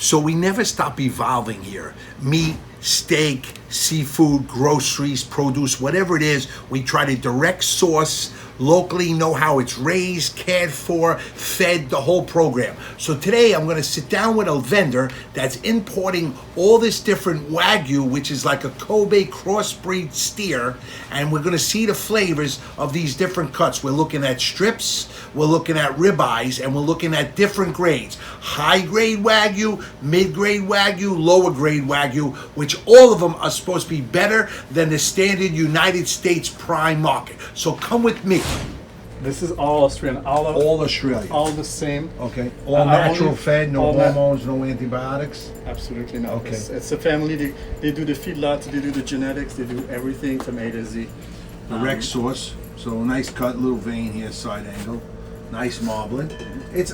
So we never stop evolving here. Meat, steak, seafood, groceries, produce, whatever it is, we try to direct source locally, know how it's raised, cared for, fed, the whole program. So today I'm going to sit down with a vendor that's importing all this different Wagyu, which is like a Kobe crossbreed steer, and we're going to see the flavors of these different cuts. We're looking at strips, we're looking at ribeyes, and we're looking at different grades. High grade Wagyu, mid grade Wagyu, lower grade Wagyu, which all of them are supposed to be better than the standard United States prime market. So come with me. This is all Australian. All Australian. All the same. Okay. All natural only, fed, no hormones, no antibiotics? Absolutely not. Okay. It's a family. They do the feedlot, they do the genetics, they do everything from A to Z. Direct source. So nice cut, little vein here, side angle. Nice marbling.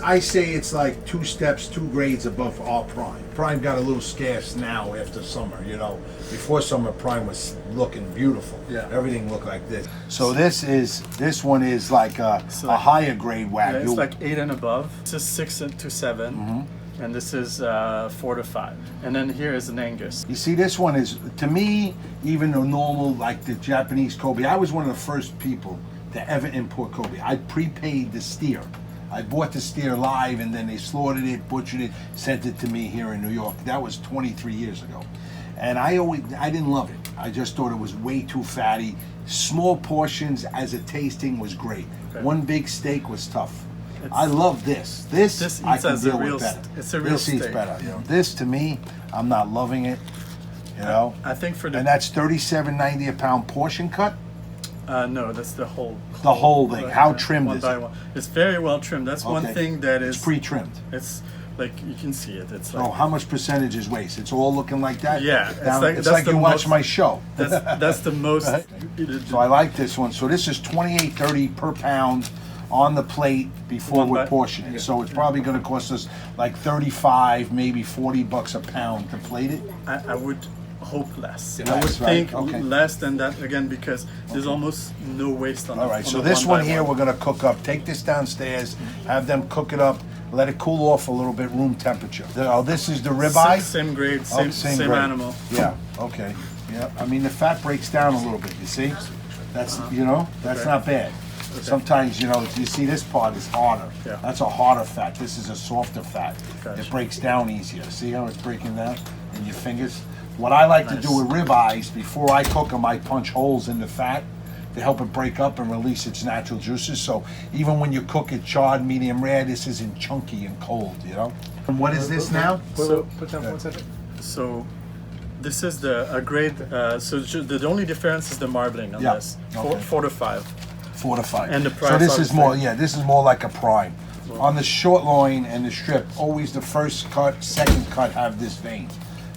I say it's like 2 steps, 2 grades above our prime. Prime got a little scarce now after summer, you know. Before summer, prime was looking beautiful. Yeah. Everything looked like this. So this one is like a higher grade Wagyu. Yeah, it's like 8 and above. This is 6 to 7. And this is 4 to 5. And then here is an Angus. You see, this one is, to me, even the normal, like the Japanese Kobe, I was one of the first people to ever import Kobe. I prepaid the steer. I bought the steer live, and then they slaughtered it, butchered it, sent it to me here in New York. That was 23 years ago. And I didn't love it. I just thought it was way too fatty. Small portions as a tasting was great. Okay. One big steak was tough. I love this. This I can deal with better. It's a real steak. This eats better. You know, this to me, I'm not loving it. You know. I think for the and that's $37.90 a pound portion cut. No, that's the whole. The whole thing. How trimmed is it? One. It's very well trimmed. That's one thing that is. It's pre-trimmed. It's like you can see it. It's like. Oh, how much percentage is waste? It's all looking like that. Yeah, it's like you watch my show. That's the most. Right? So I like this one. So this is $28.30 per pound on the plate before we're portioning. So it's probably going to cost us like 35, maybe $40 a pound to plate it. I would hope less. Less, I would right? think less than that again because there's almost no waste on. All right, so this one here we're gonna cook up. Take this downstairs, have them cook it up, let it cool off a little bit, room temperature. Oh, this is the ribeye. Same grade, same grade. Animal. Yeah. Okay. Yeah. I mean the fat breaks down a little bit. You see, that's that's not bad. Okay. Sometimes you see this part is harder. Yeah. That's a harder fat. This is a softer fat. Gotcha. It breaks down easier. See how it's breaking down in your fingers? What I like to do with ribeyes, before I cook them, I punch holes in the fat to help it break up and release its natural juices. So even when you cook it charred, medium rare, this isn't chunky and cold, And what is this now? So put down 1 second. So this is a grade. So the only difference is the marbling on this. 4 to 5. 4 to 5. And the price. So this is more. Yeah, this is more like a prime. On the short loin and the strip, always the first cut, second cut have this vein.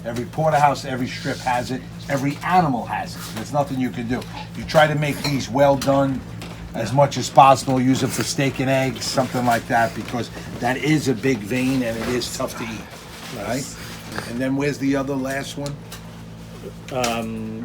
Every porterhouse, every strip has it. Every animal has it. There's nothing you can do. You try to make these well done as much as possible. Use it for steak and eggs, something like that, because that is a big vein and it is tough to eat. Right? And then where's the other last one?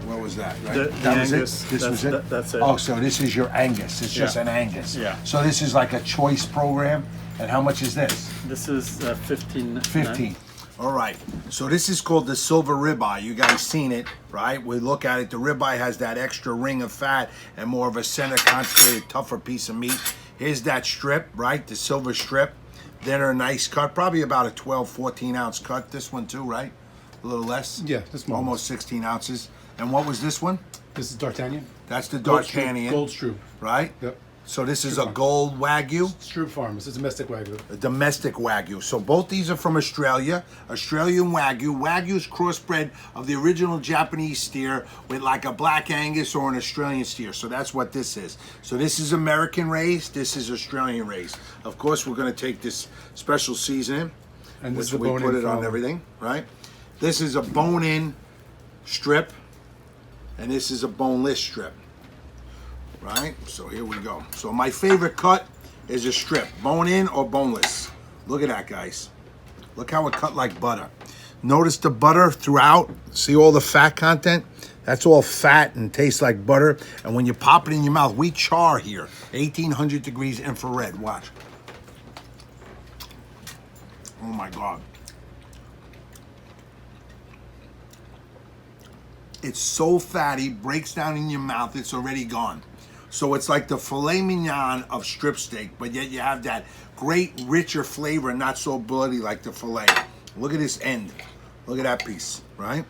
What was that? Right? That was Angus. This was it? That's it. Oh, so this is your Angus. It's just an Angus. Yeah. So this is like a choice program. And how much is this? This is 15. 15. All right, so this is called the silver ribeye. You guys seen it, right? We look at it, the ribeye has that extra ring of fat and more of a center concentrated, tougher piece of meat. Here's that strip, right? The silver strip. Then a nice cut, probably about a 12, 14 ounce cut. This one too, right? A little less? Yeah, this one. Almost 16 ounces. And what was this one? This is D'Artagnan. That's the D'Artagnan. Gold Stroop. Right? Yep. So this is a gold Wagyu? Stroop Farm. It's a domestic Wagyu. A domestic Wagyu. So both these are from Australia. Australian Wagyu. Wagyu's crossbred of the original Japanese steer with like a black Angus or an Australian steer. So that's what this is. So this is American raised. This is Australian raised. Of course, we're going to take this special seasoning, and this which we put it on everything, right? This is a bone-in strip, and this is a boneless strip. Right, so here we go. So my favorite cut is a strip, bone in or boneless. Look at that, guys. Look how it cut like butter. Notice the butter throughout. See all the fat content? That's all fat and tastes like butter. And when you pop it in your mouth, we char here, 1800 degrees infrared. Watch. Oh my God. It's so fatty, breaks down in your mouth, it's already gone. So it's like the filet mignon of strip steak, but yet you have that great, richer flavor, not so bloody like the filet. Look at this end. Look at that piece, right?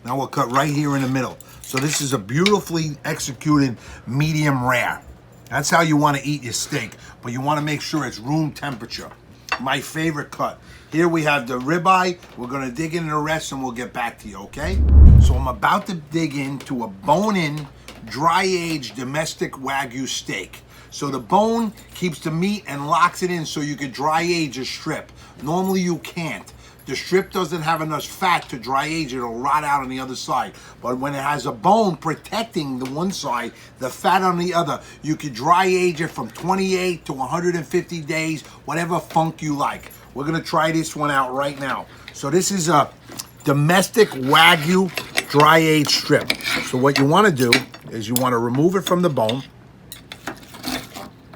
Now we'll cut right here in the middle. So this is a beautifully executed medium rare. That's how you want to eat your steak, but you want to make sure it's room temperature. My favorite cut. Here we have the ribeye. We're going to dig into the rest and we'll get back to you, okay? So I'm about to dig into a bone-in, dry-aged domestic Wagyu steak. So the bone keeps the meat and locks it in so you can dry age a strip. Normally you can't. The strip doesn't have enough fat to dry age, it'll rot out on the other side. But when it has a bone protecting the one side, the fat on the other, you can dry age it from 28 to 150 days, whatever funk you like. We're gonna try this one out right now. So this is a domestic Wagyu dry aged strip. So what you wanna do is you wanna remove it from the bone,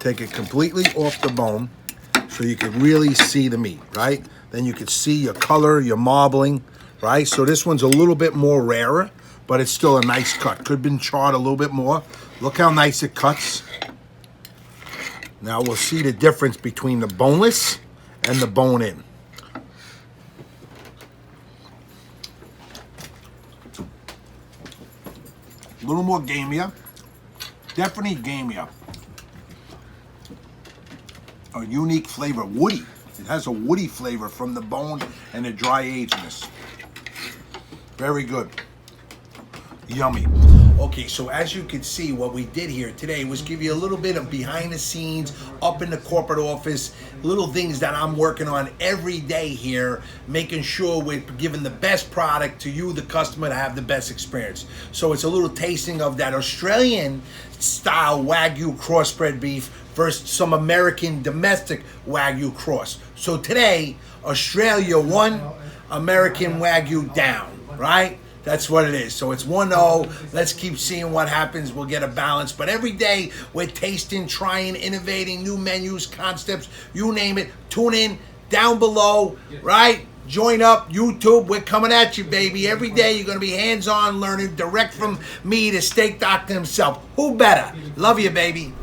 take it completely off the bone so you can really see the meat, right? Then you can see your color, your marbling, right? So this one's a little bit more rarer, but it's still a nice cut. Could have been charred a little bit more. Look how nice it cuts. Now we'll see the difference between the boneless and the bone-in. A little more gamier. Definitely gamier. A unique flavor, woody. It has a woody flavor from the bone and the dry agedness. Very good. Yummy. Okay, so as you can see, what we did here today was give you a little bit of behind the scenes, up in the corporate office, little things that I'm working on every day here, making sure we're giving the best product to you, the customer, to have the best experience. So it's a little tasting of that Australian style Wagyu crossbred beef versus some American domestic Wagyu cross. So today, Australia 1, American Wagyu down, right? That's what it is. So it's 1-0. Let's keep seeing what happens. We'll get a balance. But every day we're tasting, trying, innovating, new menus, concepts, you name it. Tune in down below, right? Join up, YouTube. We're coming at you, baby. Every day you're going to be hands-on learning direct from me, the steak doctor himself. Who better? Love you, baby.